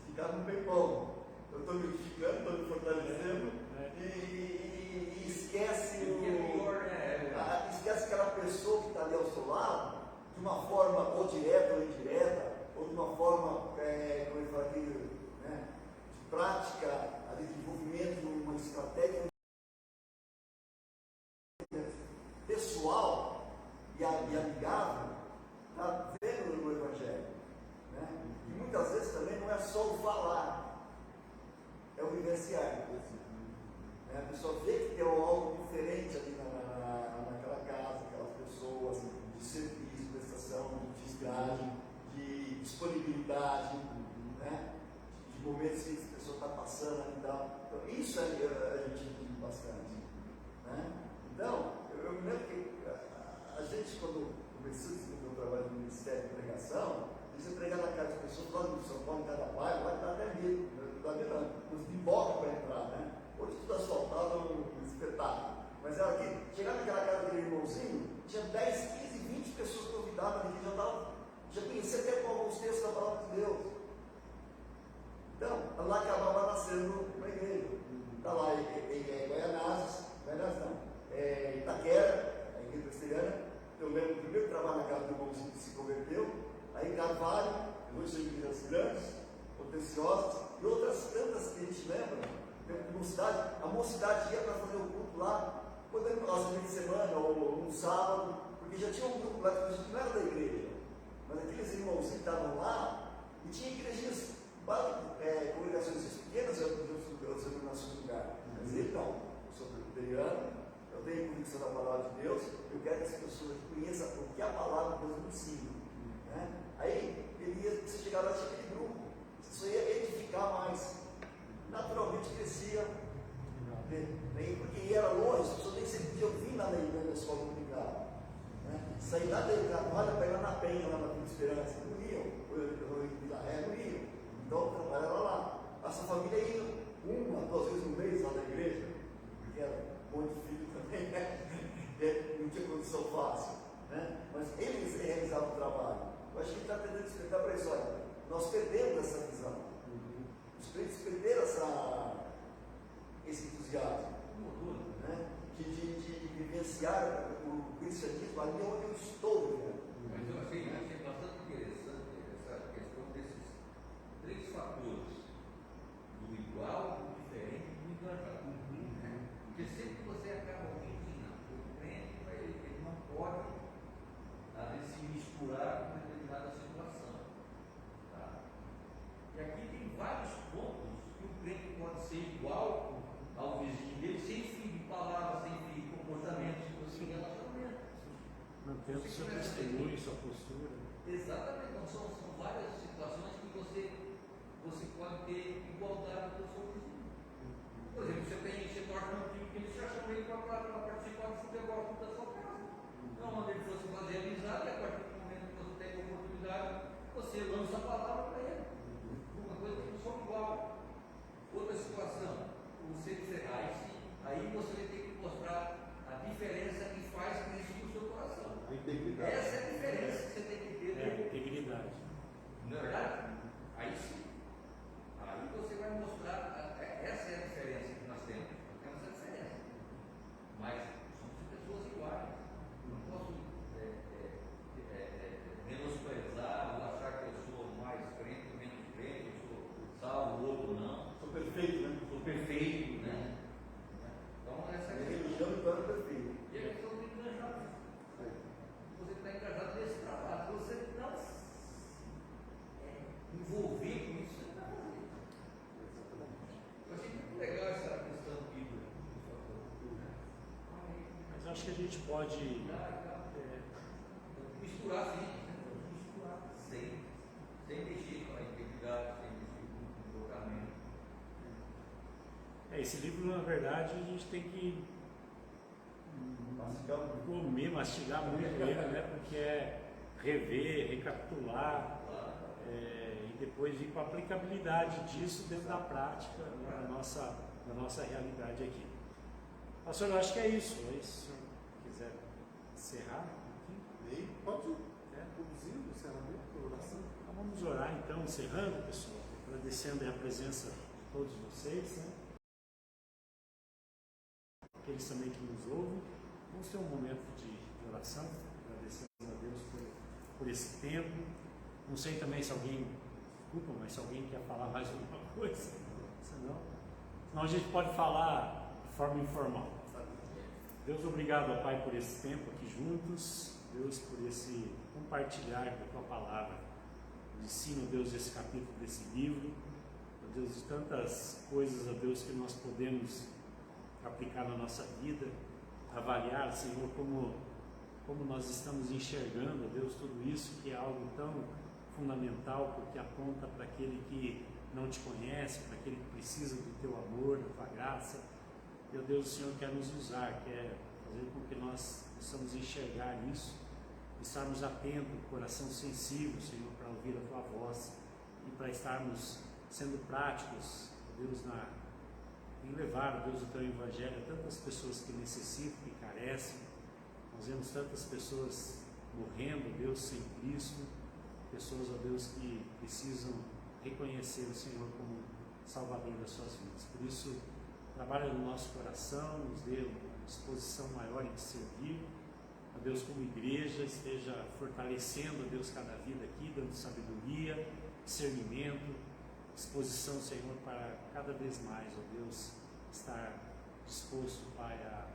De ficar no pepão. Eu estou me edificando, estou me fortalecendo e esquece esquece aquela pessoa que está ali ao seu lado, de uma forma ou direta ou indireta, ou de uma forma, como eu falei, né, de prática, de desenvolvimento de uma estratégia pessoal e amigável, está vendo no Evangelho. Né? E muitas vezes também não é só o falar, é o vivenciar. A pessoa vê que tem algo diferente ali naquela casa, aquelas pessoas, de serviço, prestação, de viagem, de disponibilidade, né? De momentos que a pessoa está passando ali e tal. Então, isso a gente vive bastante. Né? Então, eu me lembro que a gente, quando começou o trabalho no Ministério de Pregação, você pregar na casa das pessoas, lá no São Paulo, em cada bairro, vai dar até medo, nos biboca para entrar, né? Hoje tudo asfaltado, um espetáculo. Mas era que, chegar naquela casa daquele irmãozinho, tinha 10, 15, 20 pessoas convidadas ali, que já conhecia até alguns textos da palavra de Deus. Então, lá acabava nascendo uma igreja. Está lá em Goianazes não, Itaquera, a igreja presbiteriana. Eu lembro do primeiro trabalho na casa do irmãozinho que se converteu, aí Carvalho, duas igrejas grandes, potenciosas, e outras tantas que a gente lembra. A mocidade ia para fazer o culto lá, quando ele passava de semana ou um sábado, porque já tinha um grupo lá que não era da igreja, mas aqueles irmãos que estavam lá, e tinha igrejinhas, congregações pequenas, eu nasci no lugar. Mas ele não, eu sou presbiteriano, eu tenho convicção da palavra de Deus, eu quero que as pessoas conheçam o que a palavra de Deus nos ensina. Né? Aí, você chegava lá, tinha aquele grupo, você só ia edificar mais. Naturalmente crescia, porque era longe, as pessoas nem sempre podiam vir na escola dominical. Né? Sair lá da Carvalho para ir lá na Penha, lá na Vila Esperança, não iam, não iam. Então trabalhava lá. Essa família ia 1 a 2 vezes no mês lá na igreja, porque era um monte de filho também, né? Não tinha condição fácil. Né? Mas eles realizavam o trabalho. Eu acho que ele está tentando explicar para isso, olha, nós perdemos essa visão. Os crentes perderam esse entusiasmo, né? de vivenciar o cristianismo ali onde eu estou vivendo. Mas eu achei bastante interessante essa questão desses 3 fatores: do igual, do diferente e do engajado. Porque sempre que você acaba ouvindo o crente, ele não pode, às vezes, se misturar com determinada situação. Tá? E aqui tem vários pontos que o crente pode ser igual ao vizinho dele, sem fio de palavras, sem fio de comportamento, sem relacionamento. Mantendo o seu a gente pode Misturar sim, sem mexer com a integridade, sem mexer com o julgamento. Esse livro, na verdade, a gente tem que comer, mastigar muito ele, né? Porque é rever, recapitular, e depois ir com a aplicabilidade disso dentro da prática, né? da nossa realidade aqui. Pastor, eu acho que é isso. Se o senhor quiser encerrar aqui. Pode conduzir o encerramento, a oração. Então vamos orar então, encerrando, pessoal, agradecendo a presença de todos vocês, né? Aqueles também que nos ouvem. Vamos ter um momento de oração, agradecendo a Deus por esse tempo. Não sei também se alguém, desculpa, mas se alguém quer falar mais alguma coisa, senão a gente pode falar de forma informal. Deus, obrigado, ó Pai, por esse tempo aqui juntos. Deus, por esse compartilhar da Tua Palavra. Ensina, Deus, esse capítulo desse livro. Ó Deus, de tantas coisas, ó Deus, que nós podemos aplicar na nossa vida, avaliar, Senhor, como nós estamos enxergando, ó Deus, tudo isso que é algo tão fundamental, porque aponta para aquele que não te conhece, para aquele que precisa do Teu amor, da Tua graça. Meu Deus, o Senhor quer nos usar, quer fazer com que nós possamos enxergar isso, estarmos atentos, coração sensível, Senhor, para ouvir a Tua voz e para estarmos sendo práticos, Deus, em levar, Deus, o Teu Evangelho a tantas pessoas que necessitam, que carecem. Nós vemos tantas pessoas morrendo, Deus, sem Cristo, pessoas, ó Deus, que precisam reconhecer o Senhor como Salvador das suas vidas. Por isso, trabalha no nosso coração, nos dê uma disposição maior em te servir. Ó Deus, como igreja, esteja fortalecendo, ó Deus, cada vida aqui, dando sabedoria, discernimento, disposição, Senhor, para cada vez mais, ó Deus, estar disposto, Pai, a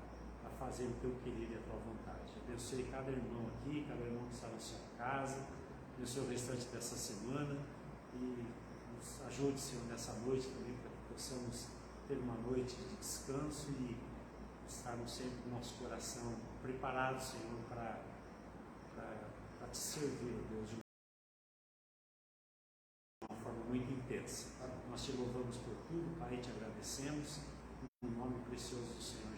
fazer o Teu querer e a Tua vontade. Abençoe cada irmão aqui, cada irmão que está na sua casa, abençoe o restante dessa semana e nos ajude, Senhor, nessa noite também, para que possamos ter uma noite de descanso e estarmos sempre com o nosso coração preparado, Senhor, para Te servir, ó Deus, de uma forma muito intensa. Nós Te louvamos por tudo, Pai, e Te agradecemos, no nome precioso do Senhor Jesus.